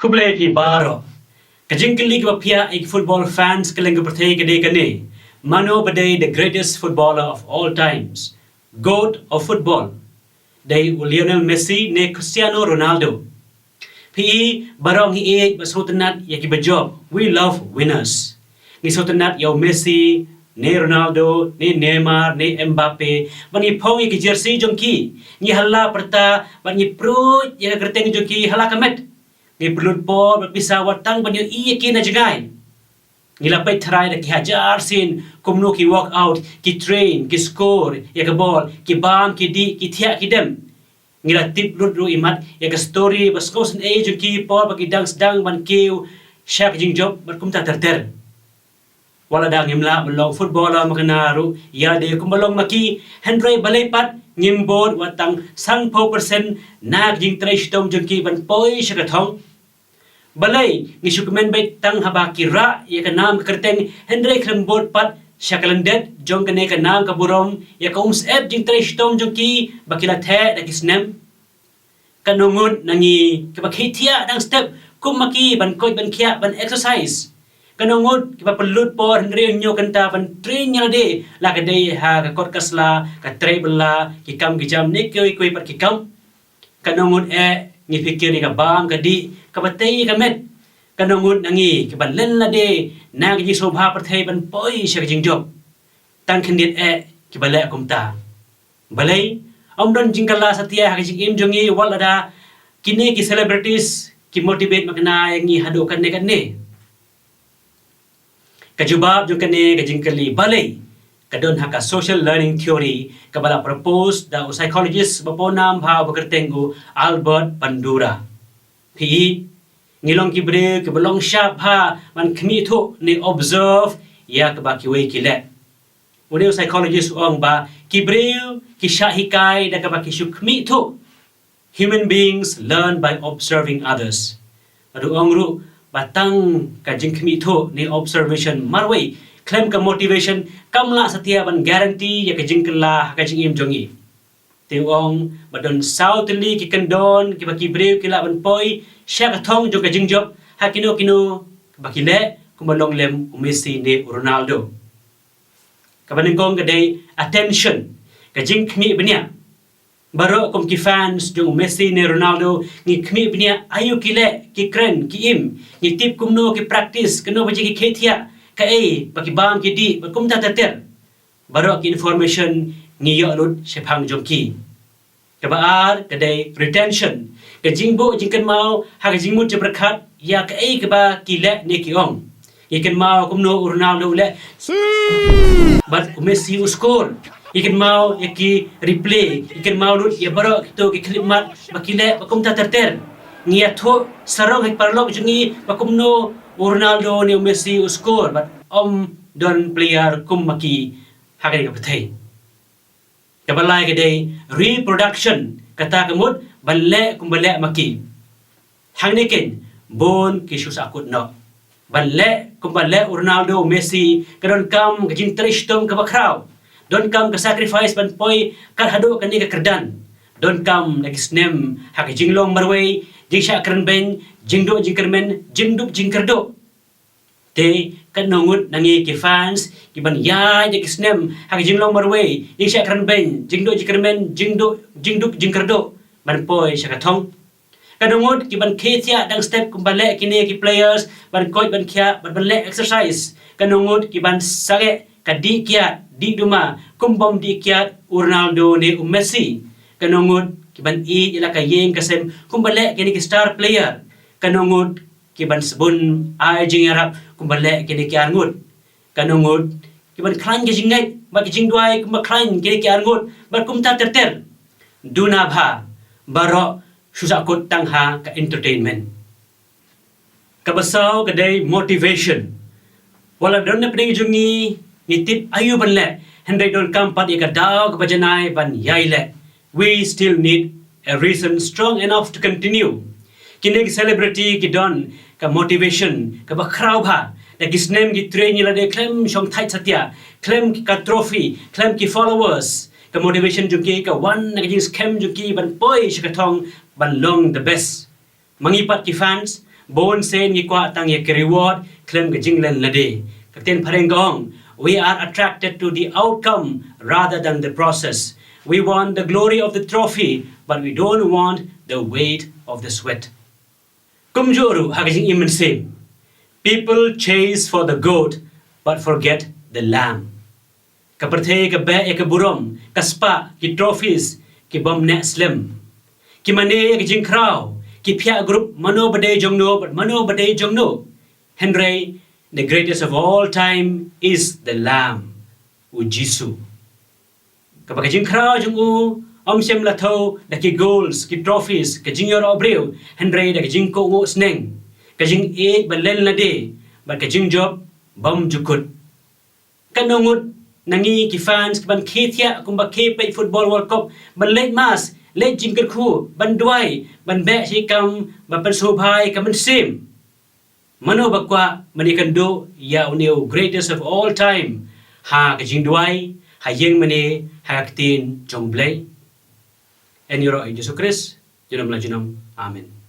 Kublai pi baro. Kajingkylli ke phiah ik football fans kylleng ke pyrthei ke kane. Mano badai the greatest footballer of all times. GOAT of football. Dai Lionel Messi ne Christiano Ronaldo. Pi barong hi ek basotanat yaki bajob. We love winners. Ni sotanat yaw Messi ne Ronaldo ne Neymar ne Mbappe bani phong yaki jersey jongki ni halla perta bani pro yaki kerteng jongki halla kamet. Ni pelut por berpisah watang banyo iya ki na jagai. Ni lapai try na ki hajar sin kumno ki walk out ki train ki score ya ka ball ki bam ki di ki thia ki dem. Ni la tip lut ru imat ya ka story bas kosen age ki por bagi dang sedang ban kiu syak jing job berkum ta terter. Wala dang imla belong footballer makanaru ya de kumbalong maki Henry Balaipat ngimbod watang sang po persen nag jing trash tom jongki ban poi syakathong. Balai ni syukmen bai tang haba kira ya ka nam kerteng Henry klembod pat syakalendet jong kene ka nam ka burom ya ka ep jing trash tom jongki bakila the da kisnem kanungut nangi ka bakhitia dang step kumaki ban koi ban khia ban exercise kanungut kipa pelut por Henry nyo kanta ban train nya de la ka de ha ka kot kasla ka treble la ki kam ki jam ne koi pat ki kam kanungut ni fikir ni ka bam ka di ka batay ka met kanungut nangi ki ban len la de na ki sobha pyrthei ban poi syak jing job tang khendit ki bale kumta balai omdon jingkala satya ha jing im jongi walada kini ki celebrities ki motivate makna yangi hadu kan ne kajubab jong kane ka jingkylli balai kadon haka social learning theory kabala propose da psychologist baponam bha bakertengu Albert Bandura pi ngilong kibre ke belong sharp ha man khmi tho ni observe ya ka ba ki we ki le ode psychologist ong ba kibre ki shahikai da ka ba ki shukmi tho human beings learn by observing others adu ong ru batang ka jingkhmi tho ni observation marwai claim ka motivation kamla satya ban guarantee ya ka jingkla ka jingim jongi teong badon southly ki kandon ki ba kibre ki la ban poi syak thong jo ka jingjob hakino kino bakile kumalong lem Messi ne Ronaldo kabanengkong ka day attention ka jingkhmi banya baro kom ki fans jong Messi ne Ronaldo ni khmi banya ayu kile ki kren ki im ni tip kumno ki practice kano baji ki khethia ka baki bam ki di bakum ta ter baro ki information ni yo lut sephang jongki ka baar ka day retention ka jingbo jingkan mau ha ka jingmut je berkhat ya ka ka ba ki le ne ki ong ikan mau kumno Ronaldo le but Messi score ikan mau yaki replay ikan mau lut ya baro to ki clip mat bakile bakum ta ter ngia tho sarong hek parlok jungi bakumno Ronaldo ni Messi score but don player kum maki hagai ka pthei kabalai ka day reproduction kata kamut balle kum balle maki hangnekin bon ki shus akut no balle kum balle Ronaldo Messi kadon kam ka jing trishtom ka bakraw don kam ka sacrifice ban poi kar hado kani ka kerdan don kam like snem ha ka jinglong marway jingsha kran ben jingdo jingkermen jingdup jingkerdo te kanungut nangi ki fans ki ban ya de kisnem ha ki jinglong marway jingsha kran ben jingdo jingkermen jingdup jingkerdo ban poi syakathong kanungut ki ban khethia dang step kumbale kini ki players ban coach ban khia ban le exercise kanungut ki ban sage kadi kia di duma kumbom di kia Ronaldo ne Messi kanungut ki ban ila ka yeng kasem kumbale kini ki star player kanungut ki ban sabun ai jing arab kumbale kini ki angut kanungut ki ban klan ki jingai ba ki jingduai kumba klan kini ki angut bar kumta ter duna bha baro susakut tangha ka entertainment kabasau ka day motivation wala don na pning jungi nitip ayu banle hendai don kampat ya ka daw ka bajanai ban yaile we still need a reason strong enough to continue kini celebrity ki don ka motivation ka bakraw bha da kisnem ki train la de claim shong thai satya claim ka trophy claim ki followers ka motivation jungki ka one na jing scam jungki ban poi shikathong ban long the best mangipat ki fans bon sen ngi kwa tang ye ke reward klem ke jinglen lade katen pharengong. We are attracted to the outcome rather than the process. We want the glory of the trophy, but we don't want the weight of the sweat. Kumjuru hakajing imen same. People chase for the goat, but forget the lamb. Ka pyrthei ka be e ka burom, ka spa ki trophies ki bom ne slim. Ki mane ki jing krau, ki phiah group Mano bade jongno, but Mano bade jongno. Henry, the greatest of all time is the lamb, u Jesus. Kapag jing krau jong u om sem la tho da ki goals ki trophies ka jing yor obreu Henry da ki jing ko ngo sneng ka jing e balen la de ba ka jing job bom jukut kanongut nangi ki fans ban ketia kumba ke play football world cup ban let mas let jing ker khu ban duai ban be si kam ban sobhai kam sim Mano bakwa manikan do ya uneu greatest of all time ha ka jing duai ha yeng mane ha tin jong blai en yoro Jesus Christ junam la junam amen.